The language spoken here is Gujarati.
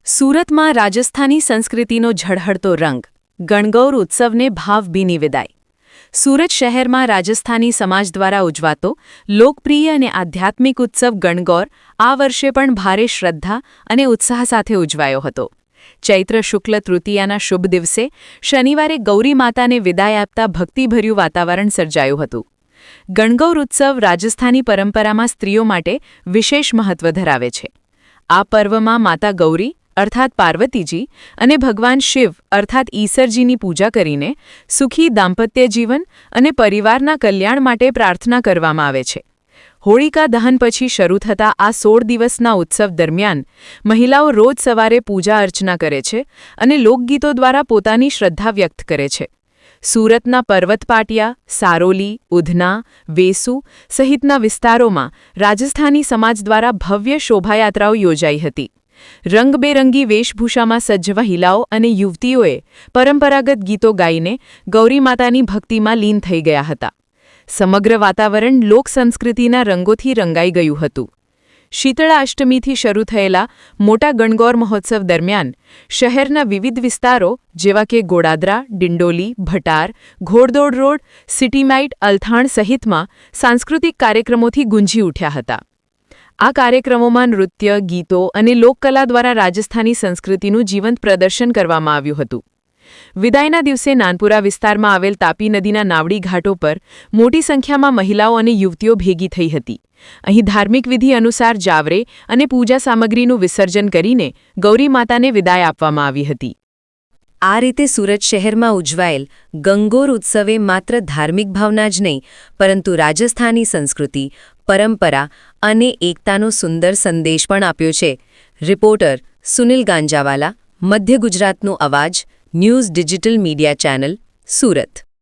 સુરતમાં રાજસ્થાની સંસ્કૃતિનો ઝળહળતો રંગ, ગણગૌર ઉત્સવને ભાવભીની વિદાય. સુરત શહેરમાં રાજસ્થાની સમાજ દ્વારા ઉજવાતો લોકપ્રિય અને આધ્યાત્મિક ઉત્સવ ગણગૌર આ વર્ષે પણ ભારે શ્રદ્ધા અને ઉત્સાહ સાથે ઉજવાયો હતો. ચૈત્ર શુક્લ તૃતીયાના શુભ દિવસે શનિવારે ગૌરી માતાને વિદાય આપતા ભક્તિભર્યું વાતાવરણ સર્જાયું હતું. ગણગૌર ઉત્સવ રાજસ્થાની પરંપરામાં સ્ત્રીઓ માટે વિશેષ મહત્વ ધરાવે છે. આ પર્વમાં માતા ગૌરી અર્થાત પાર્વતીજી અને ભગવાન શિવ અર્થાત ઈસરજીની પૂજા કરીને સુખી દાંપત્ય જીવન અને પરિવારના કલ્યાણ માટે પ્રાર્થના કરવામાં આવે છે. હોળિકા દહન પછી શરૂ થતા આ 16 દિવસના ઉત્સવ દરમિયાન મહિલાઓ રોજ સવારે પૂજા અર્ચના કરે છે અને લોકગીતો દ્વારા પોતાની શ્રદ્ધા વ્યક્ત કરે છે. સુરતના પર્વત પાટિયા, સારોલી, ઉધના, વેસુ સહિતના વિસ્તારોમાં રાજસ્થાની સમાજ દ્વારા ભવ્ય શોભાયાત્રાઓ યોજાઈ હતી. રંગબેરંગી વેશભૂષામાં સજ્જ મહિલાઓ અને યુવતીઓએ પરંપરાગત ગીતો ગાઈને ગૌરી માતાની ભક્તિમાં લીન થઈ ગયા હતા. સમગ્ર વાતાવરણ લોકસંસ્કૃતિના રંગોથી રંગાઈ ગયું હતું. શીતળા અષ્ટમીથી શરૂ થયેલા મોટા ગણગૌર મહોત્સવ દરમિયાન શહેરના વિવિધ વિસ્તારો જેવા કે ગોડાદરા, ડિંડોલી, ભટાર, ઘોડદોડ રોડ, સિટીમાઇટ, અલથાણ સહિતમાં સાંસ્કૃતિક કાર્યક્રમોથી ગુંજી ઉઠ્યા હતા. આ કાર્યક્રમોમાં નૃત્ય, ગીતો અને લોકકલા દ્વારા રાજસ્થાની સંસ્કૃતિનું જીવંત પ્રદર્શન કરવામાં આવ્યું હતું. વિદાયના દિવસે નાનપુરા વિસ્તારમાં આવેલ તાપી નદીના નાવડી ઘાટો પર મોટી સંખ્યામાં મહિલાઓ અને યુવતીઓ ભેગી થઈ હતી. અહીં ધાર્મિક વિધિ અનુસાર જાવરે અને પૂજા સામગ્રીનું વિસર્જન કરીને ગૌરી માતાને વિદાય આપવામાં આવી હતી. આ રીતે સુરત શહેરમાં ઉજવાયેલ ગણગૌર ઉત્સવે માત્ર ધાર્મિક ભાવના જ નહીં પરંતુ રાજસ્થાની સંસ્કૃતિ, પરંપરા અને એકતાનો સુંદર સંદેશ પણ આપ્યો છે. રિપોર્ટર સુનિલ ગાંજાવાલા, મધ્ય ગુજરાતનો અવાજ, news digital media channel, Surat.